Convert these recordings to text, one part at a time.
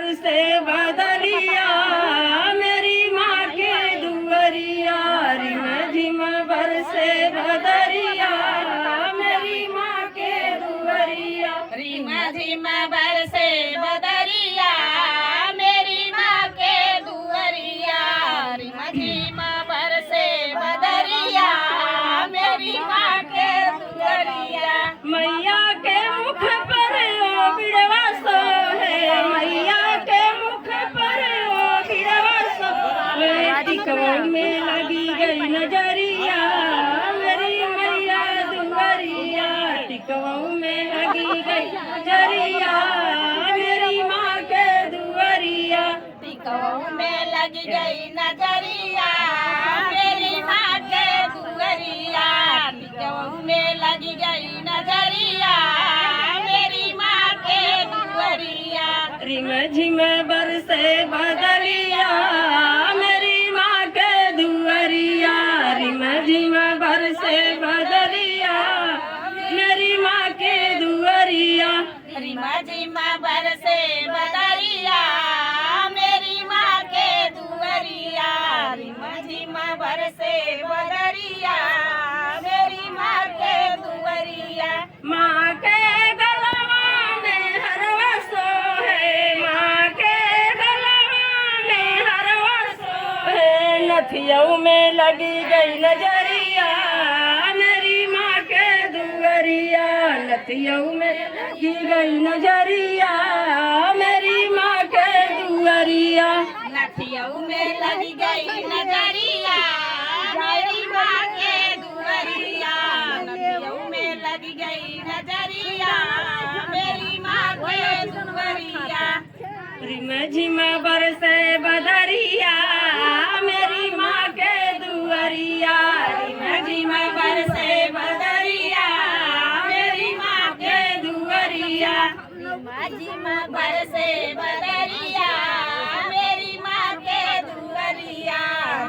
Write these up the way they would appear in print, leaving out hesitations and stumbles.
बरसे बदरिया मेरी माँ के दुअरिया रिम झिम बरसे बदरिया मेरी माँ के दुअरिया रिम झिम बरसे बदरिया मेरी माँ के दुअरिया रिम झिम बरसे बदरिया मेरी माँ के दुअरिया मैया के मुख पर ओ बिड़वा सो है मैया के मुख पर ओ बिड़वा सो है टिकवा में लगी गई नजरिया मेरी मैया दुअरिया टिकवा में लगी गई नजरिया मेरी माँ के दुअरिया टिकऊ में लग गई नजरिया मेरी माँ के दुअरिया टिकऊ में लग गई नजरिया मेरी माँ के दुअरिया रिम झिम बरसे बदरिया मेरी माँ के दुअरिया रिम झिम बरसे बदरिया मेरी माँ के दुअरिया रिम झिम बरसे बदरिया मेरी माँ के दुअरिया रिम झिम बरसे बदरिया मेरी माँ के दुअरिया माँ के गलवा में हरवा सो है माँ के गलवा में हरवा सो है नथियऊ में लगी गई नजरिया मेरी माँ के दुअरिया नथियऊ में लगी गई नजरिया मेरी माँ के दुअरिया नथियऊ में लग गई नजरिया मेरी माँ के दुअरिया नथियऊ में लग गई नजरिया मेरी माँ के दुअरिया रिम झिम बरसे बदरिया मेरी माँ के दुअरिया रिम झिम बरसे बदरिया मेरी माँ के दुअरिया रिम झिम बरसे बदरिया मेरी माँ के दुअरिया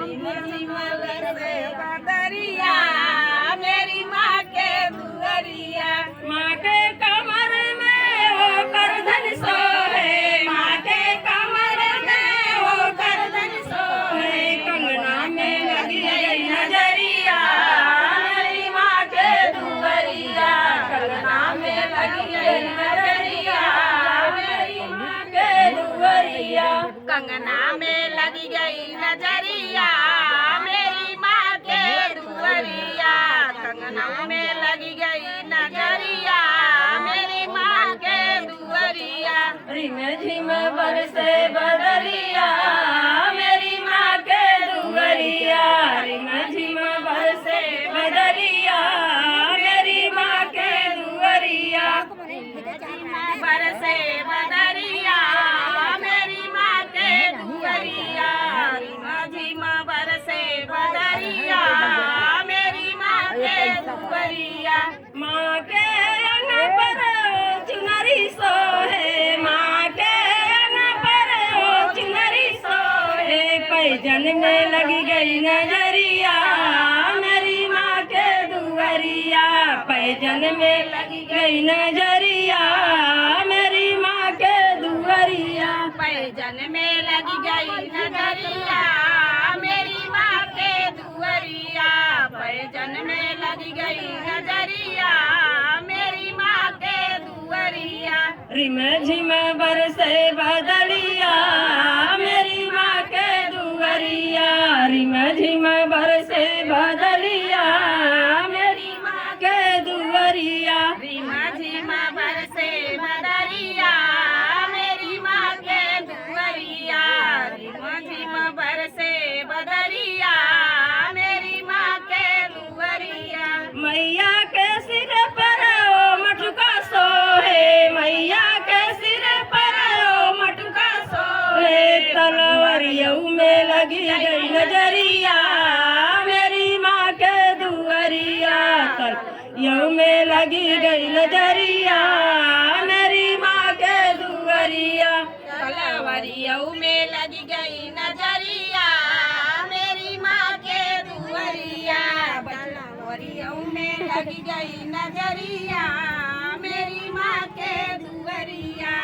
रिम झिम बरसे बदरिया मेरी माँ के दुअरिया माँ के कमर में वो करधन सो है माँ के कमर में वो करधन सो है कंगना में लगी गई नजरिया मेरी माँ के दुअरिया कंगना में लगी गई नजरिया मेरी माँ के दुअरिया कंगना में लगी गई नजरिया मेरी माँ के दुअरिया कंगना में लगी गई नजरिया मेरी माँ के दुअरिया रिम झिम बरसे बदरिया मेरी माँ के दुअरिया रिम झिम बरसे बदरिया मेरी माँ के दुअरिया बरसे बदरिया मेरी माँ के दुअरिया रिम झिम बरसे बदरिया मेरी माँ के दुअरिया माँ के अंग पर चुनरी सो है माँ के अंग पर चुनरी सो है पैजन में लगी गई नजरिया मेरी माँ के दुअरिया पैजन में लगी गई नजरिया मेरी माँ के दुअरिया पैजन में लग गई नजरिया मेरी माँ के दुअरिया पैजन में लग गई नजरिया मेरी माँ के दुअरिया रिम झिम बरसे बदलिया मेरी माँ के दुअरिया रिम झिम बरसे बदलिया मेरी माँ के दुअरिया रिम झिम बरसे बदरिया मेरी माँ के दुअरिया रिम झिम बरसे बदरिया मेरी माँ के दुअरिया मैया के सिर पर ओ मटुका सो है मैया के सिर पर ओ मटुका सो है तलवरियऊ में लगी गई नजरिया मेरी माँ के दुअरिया तलवरियऊ में लगी गई नजरिया मेरी माँ के दुअरिया तलवरियऊ में लग गई नजरिया मेरी माँ के दुअरिया तलवरियऊ में लग गई नजरिया मेरी माँ के दुअरिया।